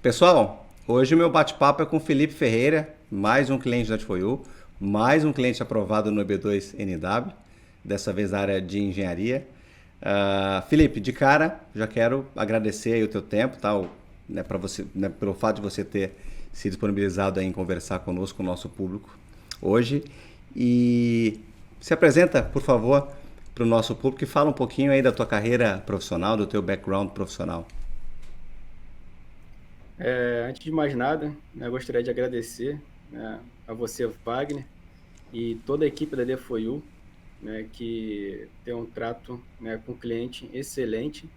Pessoal, hoje o meu bate-papo é com o Felipe Ferreira, mais um cliente da T4U, mais um cliente aprovado no EB2NW, dessa vez na área de engenharia. Felipe, de cara, já quero agradecer aí o teu tempo, tá? Né, para você, né, pelo fato de você ter se disponibilizado aí em conversar conosco, com o nosso público hoje. E se apresenta, por favor, para o nosso público e fala um pouquinho aí da tua carreira profissional, do teu background profissional. Antes de mais nada, né, eu gostaria de agradecer, né, a você, Wagner, e toda a equipe da D4U, né, que tem um trato, né, com o cliente excelente,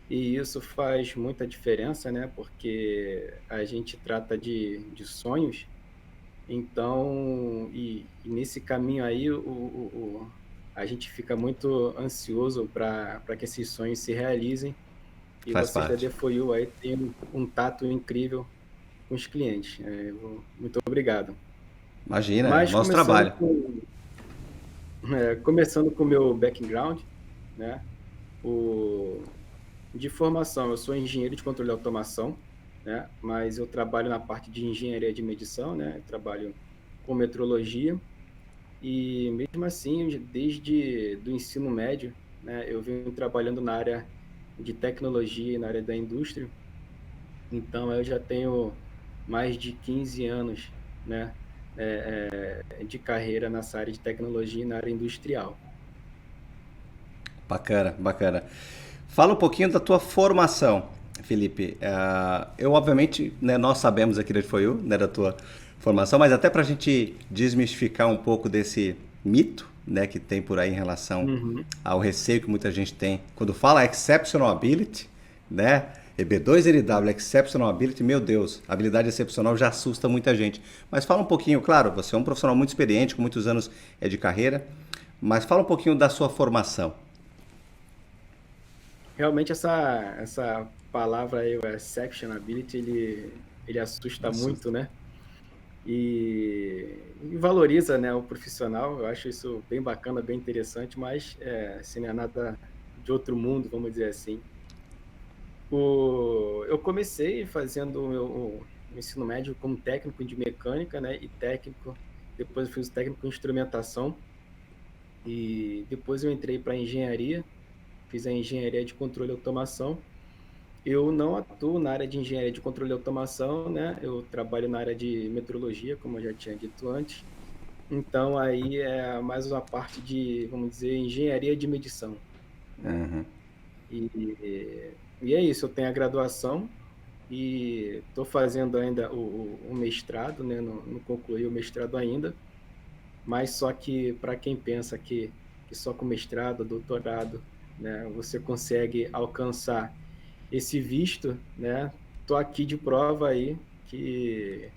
e isso faz muita diferença, né, porque a gente trata de sonhos, então, e nesse caminho aí, a gente fica muito ansioso para que esses sonhos se realizem, e Faz vocês da parte. D4U aí têm um tato incrível com os clientes. Muito obrigado. Imagina, é o Mas nosso trabalho. começando com o meu background, né? O, de formação, eu sou engenheiro de controle de automação, né? Mas eu trabalho na parte de engenharia de medição, né? Eu trabalho com metrologia e mesmo assim, desde do ensino médio, né? Eu venho trabalhando na área de tecnologia e na área da indústria. Então, eu já tenho mais de 15 anos, né, de carreira nessa área de tecnologia e na área industrial. Bacana, bacana. Fala um pouquinho da tua formação, Felipe. Eu, obviamente, né, nós sabemos aqui da Foi You, né, da tua formação, mas até para a gente desmistificar um pouco desse mito, né, que tem por aí em relação Uhum. ao receio que muita gente tem quando fala exceptional ability, né? EB2NW, exceptional ability, meu Deus, habilidade excepcional já assusta muita gente. Mas fala um pouquinho, claro, você é um profissional muito experiente, com muitos anos de carreira, mas fala um pouquinho da sua formação. Realmente, essa palavra aí, o exceptionability, ele assusta Assusta. muito, né? E valoriza, né, o profissional. Eu acho isso bem bacana, bem interessante, mas assim, não é nada de outro mundo, vamos dizer assim. Eu comecei fazendo o ensino médio como técnico de mecânica, né? E técnico, depois eu fiz o técnico em instrumentação e depois eu entrei para engenharia, fiz a engenharia de controle e automação. Eu não atuo na área de engenharia de controle e automação, né? Eu trabalho na área de metrologia, como eu já tinha dito antes. Então aí é mais uma parte de, vamos dizer, engenharia de medição, né? E é isso, eu tenho a graduação e estou fazendo ainda o mestrado, né? Não concluí o mestrado ainda, mas só que para quem pensa que só com mestrado, doutorado, né, você consegue alcançar esse visto, né? Estou aqui de prova aí que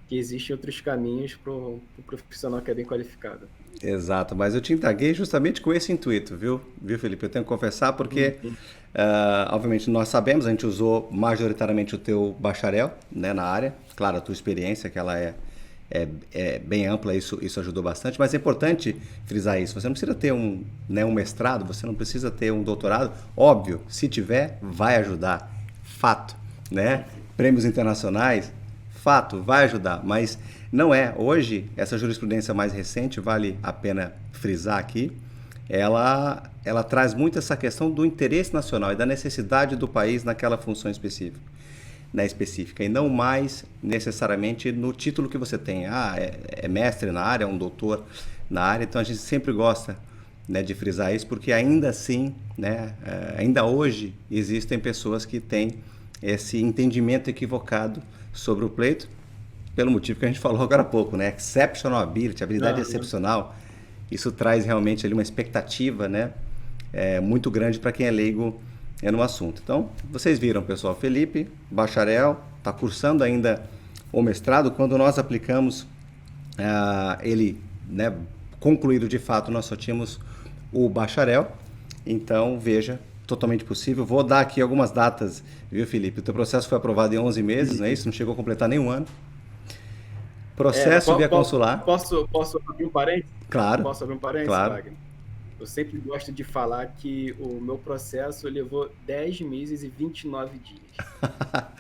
existem outros caminhos para o profissional que é bem qualificado. Exato, mas eu te indaguei justamente com esse intuito, viu, Felipe? Eu tenho que confessar porque, Uhum. obviamente, nós sabemos, a gente usou majoritariamente o teu bacharel, né, na área. Claro, a tua experiência, que ela é bem ampla, isso ajudou bastante, mas é importante frisar isso. Você não precisa ter né, um mestrado, você não precisa ter um doutorado. Óbvio, se tiver, vai ajudar. Fato, né? Prêmios internacionais, fato, vai ajudar, mas não é. Hoje, essa jurisprudência mais recente, vale a pena frisar aqui, ela traz muito essa questão do interesse nacional e da necessidade do país naquela função específica, né, específica, e não mais necessariamente no título que você tem. É mestre na área, é um doutor na área, então a gente sempre gosta, né, de frisar isso, porque ainda assim, né, ainda hoje existem pessoas que têm esse entendimento equivocado sobre o pleito, pelo motivo que a gente falou agora há pouco, né? Exceptional ability, habilidade Aham. excepcional. Isso traz realmente ali uma expectativa, né? Muito grande para quem é leigo no assunto. Então, vocês viram, pessoal, Felipe, bacharel, está cursando ainda o mestrado. Quando nós aplicamos ele, né, concluído de fato, nós só tínhamos o bacharel. Então, veja, totalmente possível. Vou dar aqui algumas datas, viu, Felipe? O teu processo foi aprovado em 11 meses, não é isso? Não chegou a completar nenhum ano. Processo via consular. Posso abrir um parênteses? Claro, Posso abrir um parênteses, claro. Wagner? eu sempre gosto de falar que o meu processo levou 10 meses e 29 dias.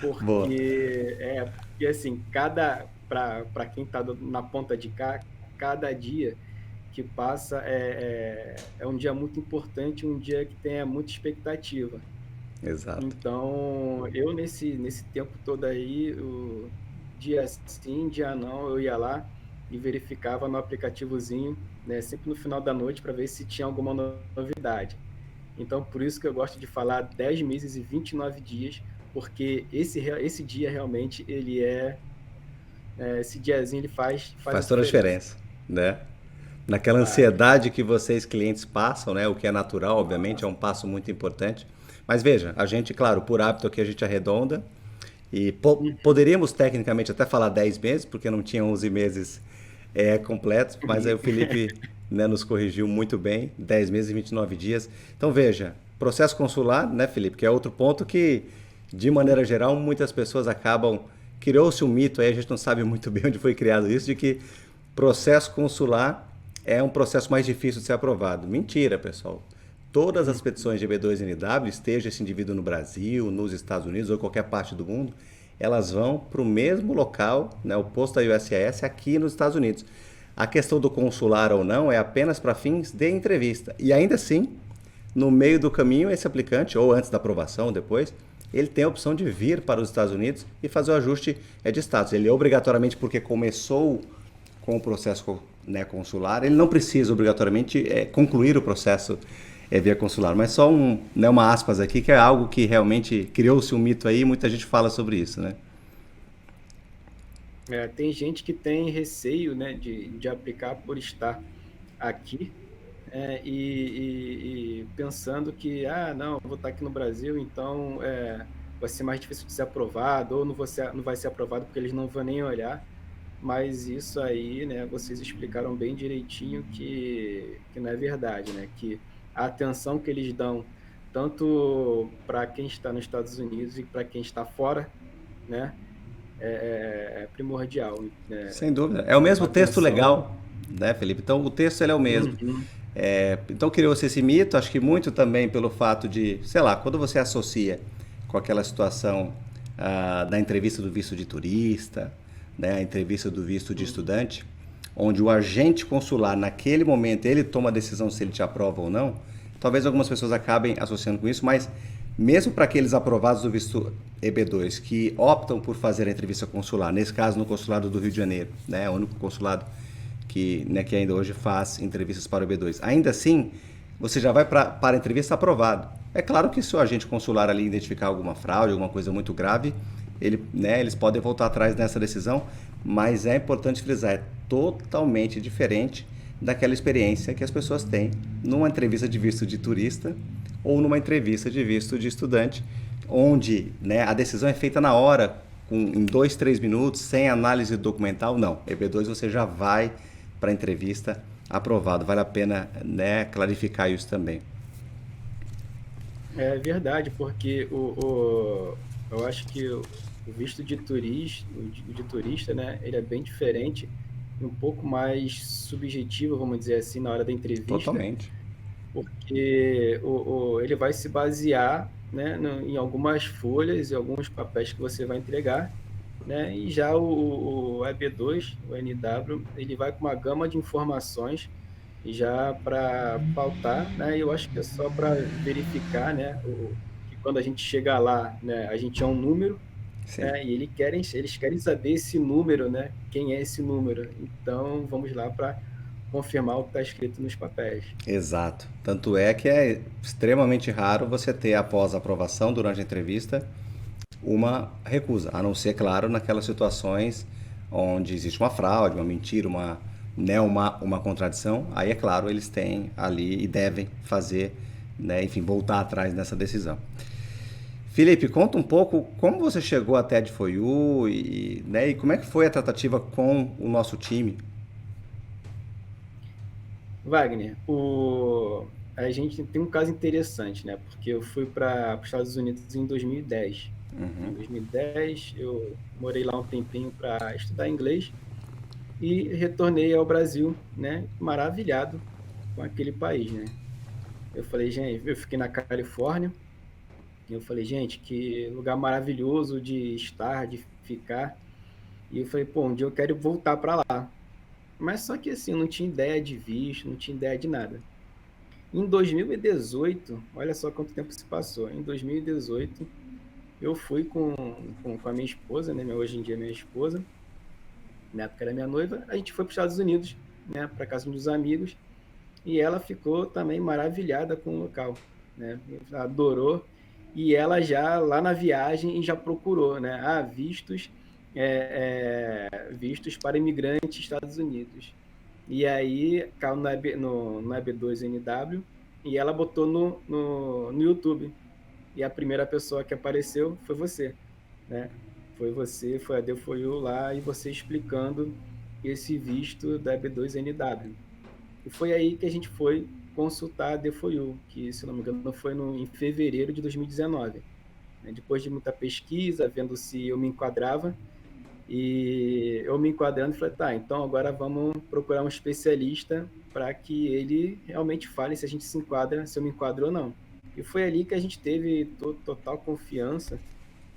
Boa, Porque assim, para quem está na ponta de cá, cada dia que passa é um dia muito importante, um dia que tem muita expectativa. exato. Então, eu nesse tempo todo aí, dia sim, dia não, eu ia lá e verificava no aplicativozinho, né, sempre no final da noite, para ver se tinha alguma novidade. Então, por isso que eu gosto de falar 10 meses e 29 dias, porque esse dia realmente, esse diazinho ele faz a Faz toda a diferença. diferença, né? Naquela Faz. ansiedade que vocês clientes passam, né? O que é natural, obviamente, é um passo muito importante. Mas veja, a gente, claro, por hábito aqui a gente arredonda e Uhum. poderíamos tecnicamente até falar 10 meses, porque não tinha 11 meses completos, mas aí o Felipe, né, nos corrigiu muito bem, 10 meses e 29 dias. Então veja, processo consular, né, Felipe, que é outro ponto que, de maneira geral, muitas pessoas acabam. Criou-se um mito aí, a gente não sabe muito bem onde foi criado isso, de que processo consular é um processo mais difícil de ser aprovado. Mentira, pessoal. Todas as petições de B2NW, esteja esse indivíduo no Brasil, nos Estados Unidos ou qualquer parte do mundo, elas vão para o mesmo local, né, o posto da USIS aqui nos Estados Unidos. A questão do consular ou não é apenas para fins de entrevista. E ainda assim, no meio do caminho, esse aplicante, ou antes da aprovação, depois, ele tem a opção de vir para os Estados Unidos e fazer o ajuste de status. Ele obrigatoriamente, porque começou com o processo, né, consular, ele não precisa obrigatoriamente concluir o processo via consular. Mas só né, uma aspas aqui, que é algo que realmente criou-se um mito aí e muita gente fala sobre isso, né? Tem gente que tem receio, né, de aplicar por estar aqui, e pensando que, não, eu vou estar aqui no Brasil, então vai ser mais difícil de ser aprovado, ou não vai ser aprovado porque eles não vão nem olhar. Mas isso aí, né, vocês explicaram bem direitinho que não é verdade, né? Que a atenção que eles dão tanto para quem está nos Estados Unidos e para quem está fora, né, é primordial, né? Sem dúvida. É o mesmo Uma texto atenção. legal, né, Felipe? Então o texto ele é o mesmo. Uhum. Então criou-se esse mito, acho que muito também pelo fato de, sei lá, quando você associa com aquela situação da entrevista do visto de turista, né, a entrevista do visto de Uhum. estudante, onde o agente consular naquele momento ele toma a decisão se ele te aprova ou não, talvez algumas pessoas acabem associando com isso, mas mesmo para aqueles aprovados do visto EB2 que optam por fazer a entrevista consular, nesse caso no consulado do Rio de Janeiro, né, o único consulado que, né, que ainda hoje faz entrevistas para o EB2. Ainda assim, você já vai para a entrevista aprovado. É claro que se o agente consular ali identificar alguma fraude, alguma coisa muito grave, né, eles podem voltar atrás nessa decisão, mas é importante frisar, é totalmente diferente daquela experiência que as pessoas têm numa entrevista de visto de turista ou numa entrevista de visto de estudante, onde, né, a decisão é feita na hora, em 2, 3 minutos, sem análise documental. Não, EB2 você já vai para a entrevista aprovado. Vale a pena, né, clarificar isso também. É verdade, porque eu acho que o visto de turista, né, ele é bem diferente, um pouco mais subjetivo, vamos dizer assim, na hora da entrevista, Totalmente. porque ele vai se basear, né, em algumas folhas e alguns papéis que você vai entregar, né, e já o EB2, o NW, ele vai com uma gama de informações já para pautar, né, e eu acho que é só para verificar, né, que quando a gente chega lá, né, a gente é um número, Sim. né, e eles querem saber esse número, né, quem é esse número. Então, vamos lá para confirmar o que está escrito nos papéis. Exato. Tanto é que é extremamente raro você ter, após a aprovação, durante a entrevista, uma recusa. A não ser, claro, naquelas situações onde existe uma fraude, uma mentira, né, uma contradição. Aí, é claro, eles têm ali e devem fazer, né, enfim, voltar atrás nessa decisão. Felipe, conta um pouco como você chegou até a D4U né, e como é que foi a tratativa com o nosso time. Wagner, a gente tem um caso interessante, né? Porque eu fui para os Estados Unidos em 2010. Em 2010, eu morei lá um tempinho para estudar inglês e retornei ao Brasil, né? Maravilhado com aquele país, né? Eu falei, gente, eu fiquei na Califórnia, e eu falei, gente, que lugar maravilhoso de estar, de ficar. E eu falei, pô, um dia eu quero voltar para lá. Mas só que assim, eu não tinha ideia de visto, não tinha ideia de nada. Em 2018, olha só quanto tempo se passou. Em 2018, eu fui com a minha esposa, né? Hoje em dia minha esposa, na época era minha noiva, a gente foi para os Estados Unidos, né? Para casa dos amigos, e ela ficou também maravilhada com o local, né? Adorou. E ela já lá na viagem já procurou, né? Vistos, vistos para imigrantes Estados Unidos. E aí caiu no EB2NW e ela botou no YouTube. E a primeira pessoa que apareceu foi você, né? Foi você, foi a DFOIU lá e você explicando esse visto da EB2NW. E foi aí que a gente foi consultar a DFOIU, que, se não me engano, foi em fevereiro de 2019. Né? Depois de muita pesquisa, vendo se eu me enquadrava, e eu me enquadrando, falei, tá, então agora vamos procurar um especialista para que ele realmente fale se a gente se enquadra, se eu me enquadro ou não. E foi ali que a gente teve total confiança,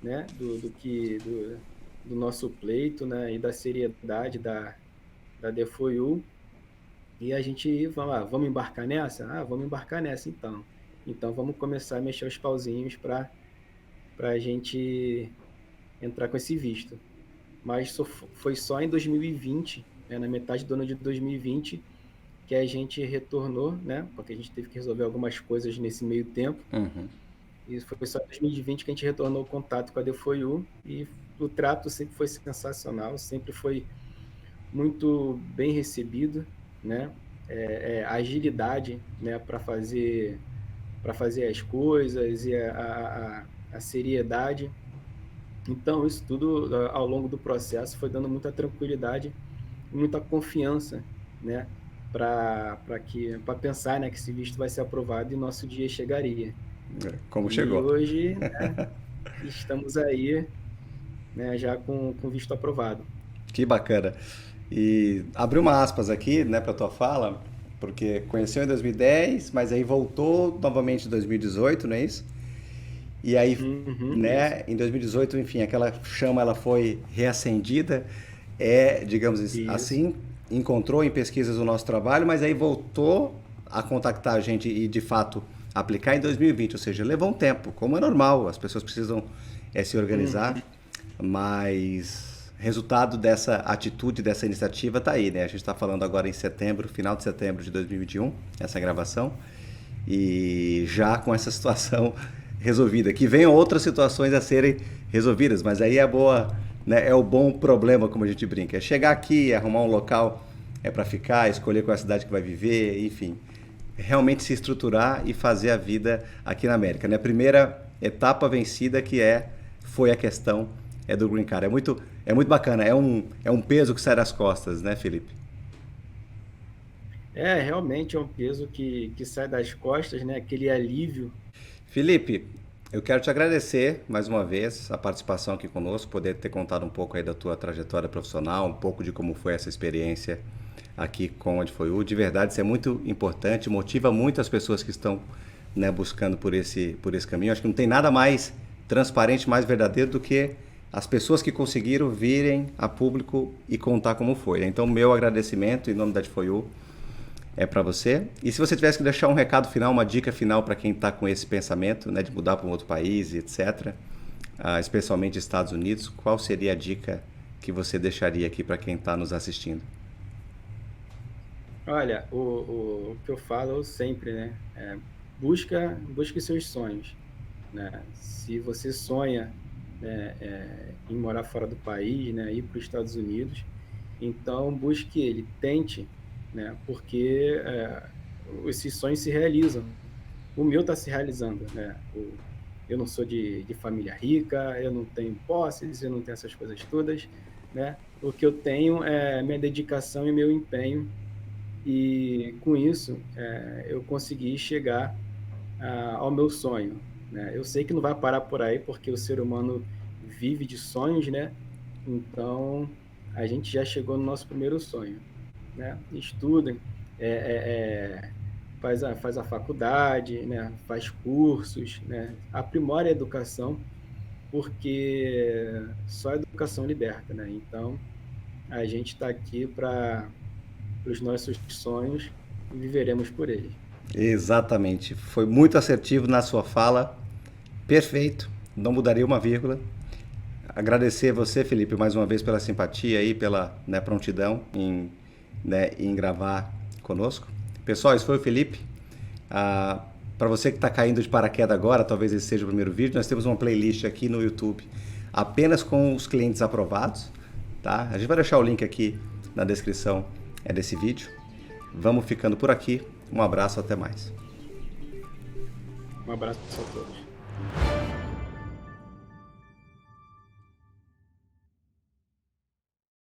né, do nosso pleito, né, e da seriedade da DFOIU. E a gente, vamos embarcar nessa? Vamos embarcar nessa então. Então vamos começar a mexer os pauzinhos para a gente entrar com esse visto. Mas foi só em 2020, né, na metade do ano de 2020, que a gente retornou, né? Porque a gente teve que resolver algumas coisas nesse meio tempo. Uhum. E foi só em 2020 que a gente retornou o contato com a DFOIU e o trato sempre foi sensacional, sempre foi muito bem recebido, né? A agilidade, né, para fazer as coisas e a seriedade. Então, isso tudo ao longo do processo foi dando muita tranquilidade, muita confiança, né, para pensar, né, que esse visto vai ser aprovado e nosso dia chegaria. Como E chegou. hoje, né, estamos aí, né, já com visto aprovado. Que bacana. E abri uma aspas aqui, né, para tua fala, porque conheceu em 2010, mas aí voltou novamente em 2018, não é isso? E aí, Uhum, isso, né, em 2018, enfim, aquela chama ela foi reacendida, digamos isso. assim, encontrou em pesquisas o nosso trabalho, mas aí voltou a contactar a gente e de fato aplicar em 2020, ou seja, levou um tempo, como é normal, as pessoas precisam se Uhum. organizar, mas resultado dessa atitude, dessa iniciativa está aí, né? A gente está falando agora em setembro, final de setembro de 2021, essa gravação, e já com essa situação resolvida. Que venham outras situações a serem resolvidas, mas aí é boa, né, é o bom problema, como a gente brinca. É chegar aqui, arrumar um local para ficar, escolher qual é a cidade que vai viver, enfim. Realmente se estruturar e fazer a vida aqui na América. Né? A primeira etapa vencida foi a questão do Green Card. É muito bacana, é um peso que sai das costas, né, Felipe? Realmente é um peso que sai das costas, né? Aquele alívio. Felipe, eu quero te agradecer mais uma vez a participação aqui conosco, poder ter contado um pouco aí da tua trajetória profissional, um pouco de como foi essa experiência aqui com a Adfoiu. De verdade, isso é muito importante, motiva muito as pessoas que estão, né, buscando por esse caminho. Acho que não tem nada mais transparente, mais verdadeiro do que as pessoas que conseguiram virem a público e contar como foi. Então, meu agradecimento em nome da Adfoiu para você. E se você tivesse que deixar um recado final, uma dica final para quem está com esse pensamento, né, de mudar para um outro país, etc., especialmente Estados Unidos, qual seria a dica que você deixaria aqui para quem está nos assistindo? Olha, o que eu falo sempre, né? Busque seus sonhos, né? Se você sonha, né, em morar fora do país, né, ir para os Estados Unidos, então busque ele, tente, né? Porque esses sonhos se realizam. O meu está se realizando, né? Eu não sou de família rica, eu não tenho posses, eu não tenho essas coisas todas, né? O que eu tenho é minha dedicação e meu empenho, e com isso eu consegui chegar ao meu sonho, né? Eu sei que não vai parar por aí, porque o ser humano vive de sonhos, né? Então a gente já chegou no nosso primeiro sonho, né? Estudem, é, é, faz a faculdade, né? Faz cursos, né? Aprimora a educação, porque só a educação liberta, né? Então, a gente está aqui para os nossos sonhos e viveremos por eles. Exatamente. Foi muito assertivo na sua fala. Perfeito. Não mudaria uma vírgula. Agradecer você, Felipe, mais uma vez pela simpatia e pela, né, prontidão em gravar conosco. Pessoal, esse foi o Felipe. Para você que está caindo de paraquedas agora, talvez esse seja o primeiro vídeo, nós temos uma playlist aqui no YouTube apenas com os clientes aprovados. Tá? A gente vai deixar o link aqui na descrição desse vídeo. Vamos ficando por aqui. Um abraço, até mais. Um abraço a todos.